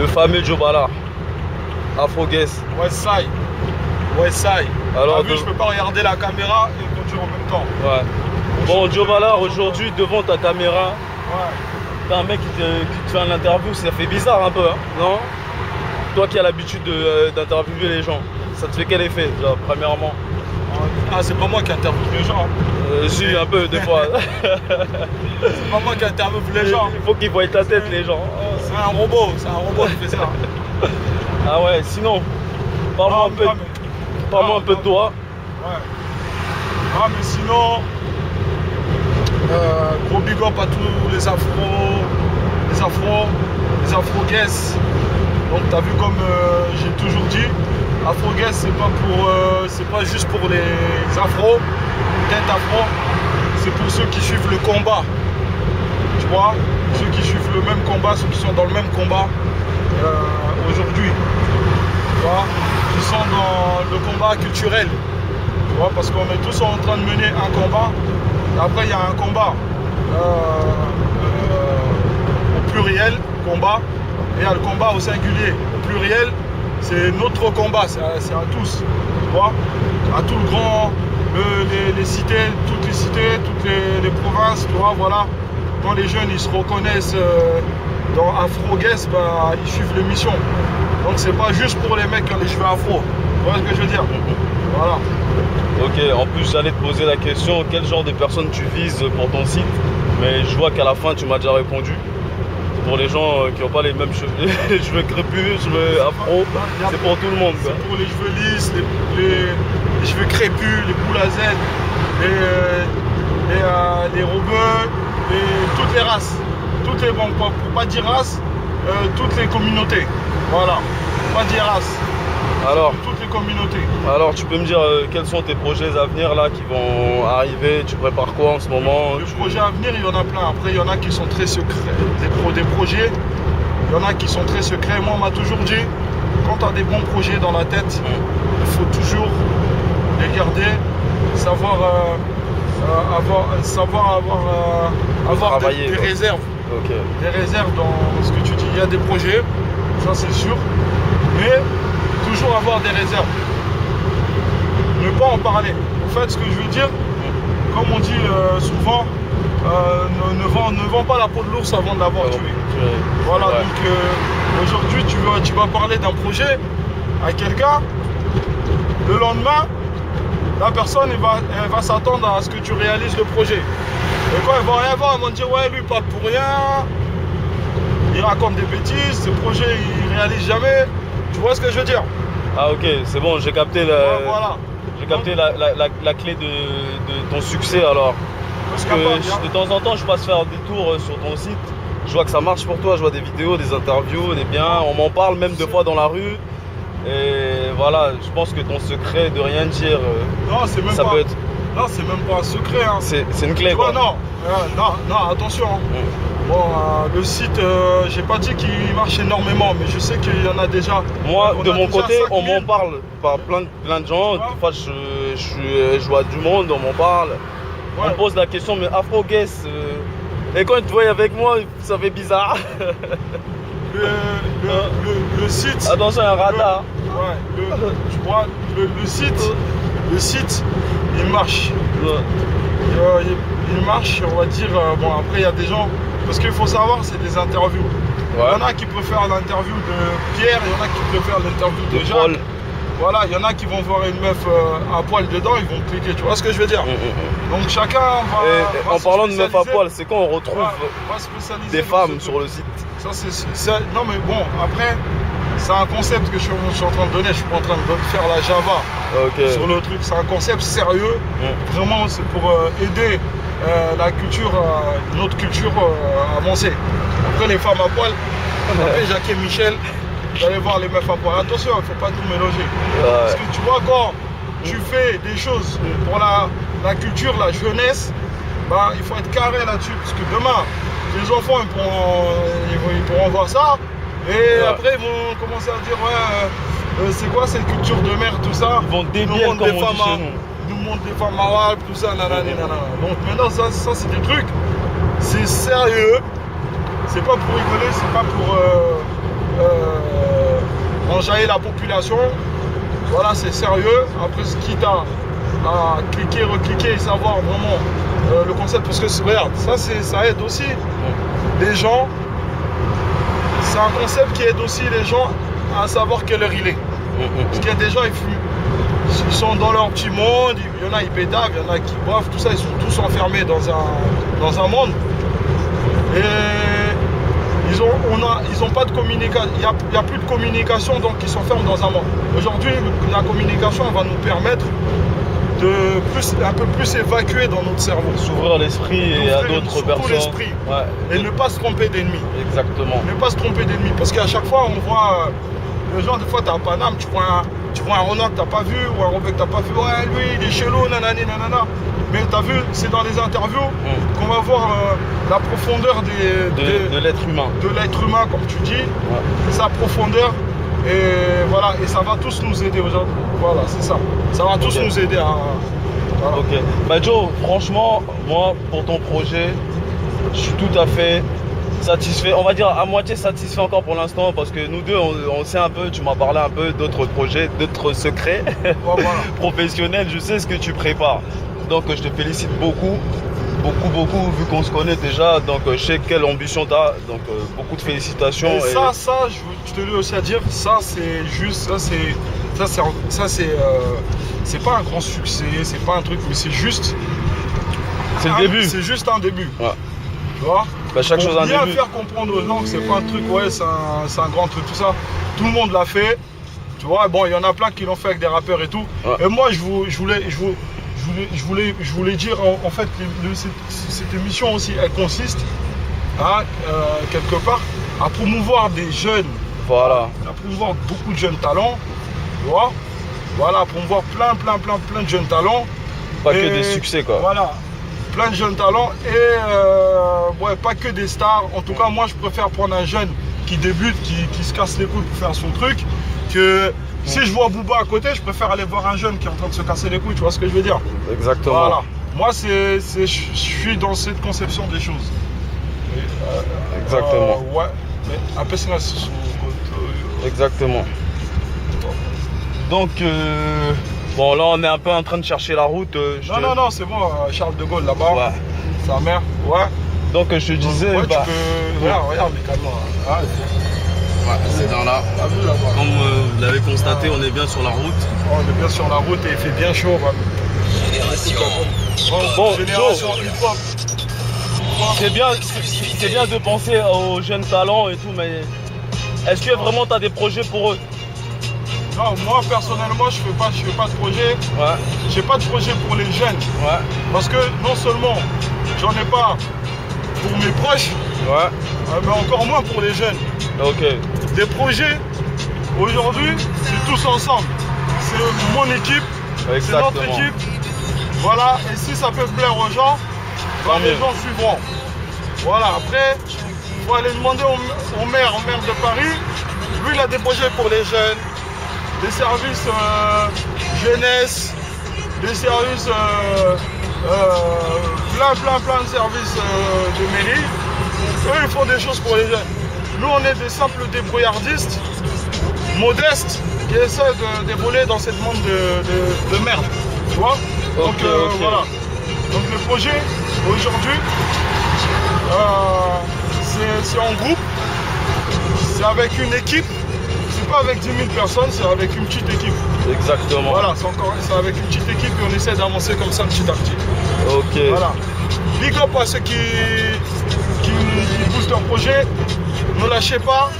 Le fameux Joe Bala. Afro Guest. Westside. Westside. Alors, T'as vu, je peux pas regarder la caméra et conduire en même temps. Ouais. Bon, Joe Bala, aujourd'hui, devant ta caméra, Ouais. t'as un mec qui te fait une interview, ça fait bizarre un peu, hein, non? Toi qui as l'habitude d'interviewer les gens, ça te fait quel effet, déjà, premièrement? Ah, c'est pas moi qui interviewe les gens. Si, un peu, des fois. C'est pas moi qui interviewe les gens. Il faut qu'ils voient ta tête, les gens. C'est un robot qui fait ça. Ah ouais, sinon, parle-moi un peu de toi. Ouais. Ah, mais sinon, gros big up à tous les afro guests. Donc t'as vu comme j'ai toujours dit, afro guest c'est pas juste pour les afros, tête afro, c'est pour ceux qui suivent le combat. Tu vois, ceux qui suivent le même combat, ceux qui sont dans le même combat aujourd'hui. Tu vois, qui sont dans le combat culturel. Tu vois, parce qu'on est tous en train de mener un combat. Et après il y a un combat au pluriel, combat. Et il y a le combat au singulier. Au pluriel, c'est notre combat, c'est à tous. Tu vois, à tout le grand, les cités, toutes les provinces, tu vois, voilà. Quand les jeunes ils se reconnaissent dans Afro Guest, bah, ils suivent l'émission. Donc c'est pas juste pour les mecs qui ont les cheveux afro. Tu vois ce que je veux dire? Voilà. Ok, en plus j'allais te poser la question, quel genre de personnes tu vises pour ton site? Mais je vois qu'à la fin tu m'as déjà répondu. Pour les gens qui n'ont pas les mêmes cheveux, les cheveux crépus, cheveux afro, c'est pour tout le monde. C'est pour les cheveux lisses, les cheveux crépus, les boules à Z, les robeux, toutes les races. Toutes les, bon, pour pas dire race, toutes les communautés. Voilà, pour pas dire race. Alors, toutes les communautés. Alors tu peux me dire quels sont tes projets à venir là qui vont arriver? Tu prépares quoi en ce moment? Les projets à venir, il y en a plein. Après, il y en a qui sont très secrets. Des projets, il y en a qui sont très secrets. Moi, on m'a toujours dit, quand tu as des bons projets dans la tête, il faut toujours les garder, savoir avoir des réserves. Okay. Des réserves dans ce que tu dis. Il y a des projets, ça c'est sûr, mais toujours avoir des réserves. Ne pas en parler. En fait, ce que je veux dire, comme on dit souvent, ne vends pas la peau de l'ours avant de l'avoir tué. Voilà, ouais. Donc aujourd'hui, tu vas parler d'un projet à quelqu'un. Le lendemain, la personne elle va s'attendre à ce que tu réalises le projet. Et quand elle va rien voir, elle va dire ouais, lui il parle pour rien, il raconte des bêtises, ce projet il réalise jamais. Tu vois ce que je veux dire? Ah ok, c'est bon, j'ai capté voilà. J'ai capté la clé de ton succès alors. Parce que de temps en temps je passe faire des tours sur ton site, je vois que ça marche pour toi, je vois des vidéos, des interviews, des biens, on m'en parle même deux fois dans la rue. Et voilà, je pense que ton secret de rien dire, non, c'est même ça pas, peut être... Non, c'est même pas un secret. Hein. C'est une clé quoi. Non, attention. Hein. Bon, le site, j'ai pas dit qu'il marche énormément, mais je sais qu'il y en a déjà. Moi, de mon côté, on m'en parle par plein de gens. Des fois, je vois du monde, on m'en parle. Ouais. On me pose la question, mais Afro Guest, et quand ils te voient avec moi, ça fait bizarre. Le site. Attention, il y a un radar. Tu vois, le site, il marche. Ouais. Il marche, on va dire. Bon, après, il y a des gens. Parce qu'il faut savoir, c'est des interviews. Ouais. Il y en a qui préfèrent l'interview de Pierre, il y en a qui préfèrent l'interview de Jacques. Paul. Voilà, il y en a qui vont voir une meuf à poil dedans, ils vont cliquer, tu vois ce que je veux dire? Donc chacun va en parlant de meuf à poil, c'est quand on retrouve des femmes sur le site? Ça, non mais bon, après, c'est un concept que je suis en train de donner, je suis pas en train de faire la Java sur le truc, c'est un concept sérieux, vraiment c'est pour aider la culture, notre culture à avancer. Après les femmes à poil, après Jacques et Michel, vous allez voir les meufs à poil. Attention, il ne faut pas tout mélanger. Parce que tu vois, quand tu fais des choses pour la culture, la jeunesse, bah, il faut être carré là-dessus. Parce que demain, les enfants ils pourront voir ça. Et après, ils vont commencer à dire ouais, c'est quoi cette culture de merde, tout ça. Ils vont débier comme on dit chez nous. Ils nous montrent des femmes arabes, tout ça, nanana. Donc maintenant, ça c'est des trucs, c'est sérieux. C'est pas pour rigoler, c'est pas pour enjailler la population. Voilà, c'est sérieux. Après, quitte à cliquer, recliquer et savoir vraiment le concept. Parce que regarde, ça aide aussi les gens. C'est un concept qui aide aussi les gens à savoir quelle heure il est. Parce qu'il y a des gens, ils sont dans leur petit monde, il y en a, ils pédavent, il y en a qui boivent, tout ça, ils sont tous enfermés dans un monde. Et ils ont pas de communication, il n'y a plus de communication, donc ils s'enferment dans un monde. Aujourd'hui, la communication va nous permettre un peu plus évacuer dans notre cerveau. S'ouvrir l'esprit et à d'autres personnes. L'esprit. Ouais. Et ne pas se tromper d'ennemis. Exactement. Ne pas se tromper d'ennemis. Parce qu'à chaque fois, on voit les gens, des fois, tu as un Paname, tu vois un renard que tu n'as pas vu ou un Rebeu que tu n'as pas vu. Ouais, lui, il est chelou, nanani, nanana. Mais tu as vu, c'est dans les interviews qu'on va voir la profondeur de l'être humain. De l'être humain, comme tu dis. Ouais. Sa profondeur. Et voilà, et ça va tous nous aider aujourd'hui. Voilà, c'est ça. Ça va tous nous aider à. Voilà. Ok. Bah Joe, franchement, moi, pour ton projet, je suis tout à fait satisfait. On va dire à moitié satisfait encore pour l'instant, parce que nous deux, on sait un peu, tu m'as parlé un peu d'autres projets, d'autres secrets professionnels. Je sais ce que tu prépares. Donc, je te félicite beaucoup. Beaucoup, vu qu'on se connaît déjà, donc je sais quelle ambition tu as, donc beaucoup de félicitations. Et ça, je te le dis aussi à dire, ça c'est juste, c'est pas un grand succès, c'est pas un truc, mais c'est juste. C'est le début. C'est juste un début. Ouais. Tu vois, bah, chaque chose un début. Bien faire comprendre aux gens que c'est pas un truc, ouais, c'est un grand truc, tout ça. Tout le monde l'a fait. Tu vois, bon, il y en a plein qui l'ont fait avec des rappeurs et tout. Ouais. Et moi, je voulais dire, en fait, cette émission aussi, elle consiste à, quelque part, à promouvoir des jeunes. Voilà. À promouvoir beaucoup de jeunes talents. Tu vois. Voilà, à promouvoir plein de jeunes talents. Pas que des succès, quoi. Voilà. Plein de jeunes talents et ouais, pas que des stars. En tout cas, moi, je préfère prendre un jeune qui débute, qui se casse les couilles pour faire son truc, que si je vois Booba à côté, je préfère aller voir un jeune qui est en train de se casser les couilles, tu vois ce que je veux dire? Exactement. Voilà. Moi, je suis dans cette conception des choses. Exactement. Ouais. Mais après, c'est là. Exactement. Donc, bon, là, on est un peu en train de chercher la route. Non, c'est bon, Charles de Gaulle là-bas. Ouais. Sa mère, ouais. Donc, je te disais. Ouais, bah, tu peux. Regarde, mais calme-toi. Ouais, c'est dans là. Comme vous l'avez constaté, on est bien sur la route. On est bien sur la route et il fait bien chaud. Bon, Génération hip-hop. C'est bien de penser aux jeunes talents et tout, mais est-ce que vraiment tu as des projets pour eux? Non, moi personnellement, je fais pas de projet. Ouais. J'ai pas de projet pour les jeunes. Ouais. Parce que non seulement j'en ai pas pour mes proches, ouais, mais encore moins pour les jeunes. Ok. Des projets, aujourd'hui, c'est tous ensemble. C'est mon équipe, c'est notre équipe. Voilà, et si ça peut plaire aux gens, bah, les gens suivront. Voilà, après, il faut aller demander au maire de Paris. Lui, il a des projets pour les jeunes, des services jeunesse, des services, plein de services de mairie. Eux, ils font des choses pour les jeunes. Nous, on est des simples débrouillardistes, modestes, qui essaient d'évoluer dans cette monde de merde. Tu vois? Donc, voilà. Donc, le projet, aujourd'hui, c'est en groupe, c'est avec une équipe. C'est pas avec 10 000 personnes, c'est avec une petite équipe. Exactement. Voilà, c'est avec une petite équipe et on essaie d'avancer comme ça petit à petit. Ok. Voilà. Big up à ceux qui poussent leur projet. Ne lâchez pas.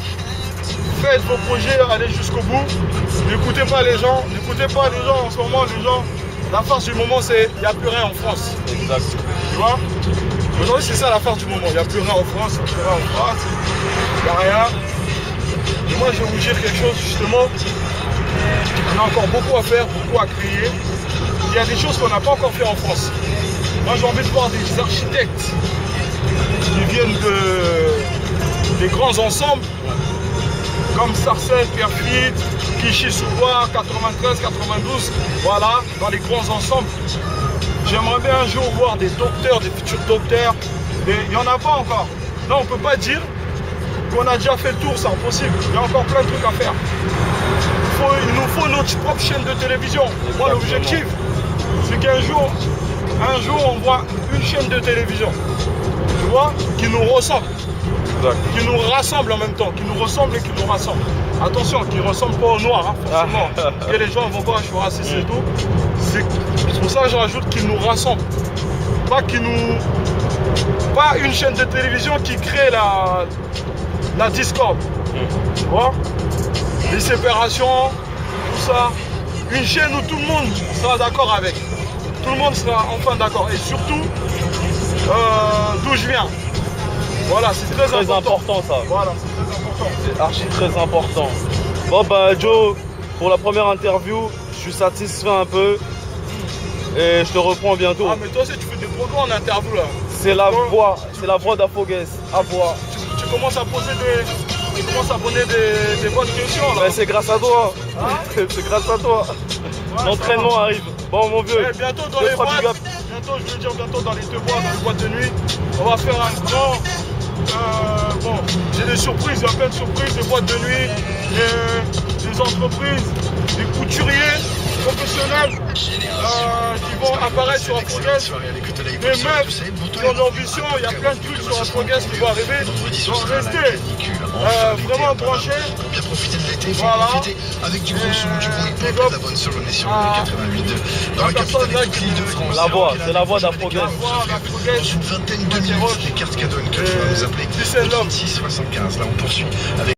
Faites vos projets, allez jusqu'au bout. N'écoutez pas les gens. En ce moment, les gens, la farce du moment, c'est il n'y a plus rien en France. Exact. Tu vois? Aujourd'hui, c'est ça la farce du moment. Il n'y a plus rien en France, il n'y a rien. Et moi, je vais vous dire quelque chose, justement. On a encore beaucoup à faire, beaucoup à créer. Il y a des choses qu'on n'a pas encore fait en France. Moi, j'ai envie de voir des architectes qui viennent des grands ensembles, comme Sarcelles, Pierrefitte, Clichy-sous-Bois, 93, 92, voilà, dans les grands ensembles. J'aimerais bien un jour voir des docteurs, des futurs docteurs, mais il n'y en a pas encore. Là, on ne peut pas dire qu'on a déjà fait le tour, c'est impossible. Il y a encore plein de trucs à faire. Il nous faut notre propre chaîne de télévision. Moi, l'objectif, c'est qu'un jour, on voit une chaîne de télévision, tu vois, qui nous ressemble, qui nous rassemble en même temps, qui nous ressemble et qui nous rassemble. Attention, qui ne ressemble pas au noir, hein, forcément. Et les gens vont voir, je suis raciste et tout. C'est pour ça que je rajoute qu'il nous rassemble. Pas une chaîne de télévision qui crée la discorde. Tu vois, les séparations, tout ça. Une chaîne où tout le monde sera d'accord avec. Tout le monde sera enfin d'accord. Et surtout, d'où je viens. Voilà, c'est très important ça. Voilà, c'est très important. C'est archi très important. Bon bah Joe, pour la première interview, je suis satisfait un peu. Et je te reprends bientôt. Ah mais toi aussi tu fais des progrès en interview là. C'est la voix d'Afogues, à voix. Tu commences à poser des bonnes questions là. Ben, c'est grâce à toi. Hein? C'est grâce à toi. Ouais, l'entraînement arrive. Bon mon vieux. Bientôt dans les boîtes, bientôt je veux dire bientôt dans les deux boîtes, dans les boîtes de nuit, on va faire un grand. Bon, j'ai des surprises, il y a plein de surprises, des boîtes de nuit, des entreprises, des couturiers professionnels qui vont apparaître sur Afogues, des meufs qui ont l'ambition, il y a plein de trucs sur Afogues qui vont arriver. Donc restez vraiment branchés. Voilà. Avec du gros son, du bon hip-hop, de la bonne soul, on est sur le 88.2. Dans la capitale électrique de France. La voix, c'est la voix d'Afogues. Dans une vingtaine de minutes, les cartes cadeaux que tu vas nous appeler au 36 75. Là, on poursuit avec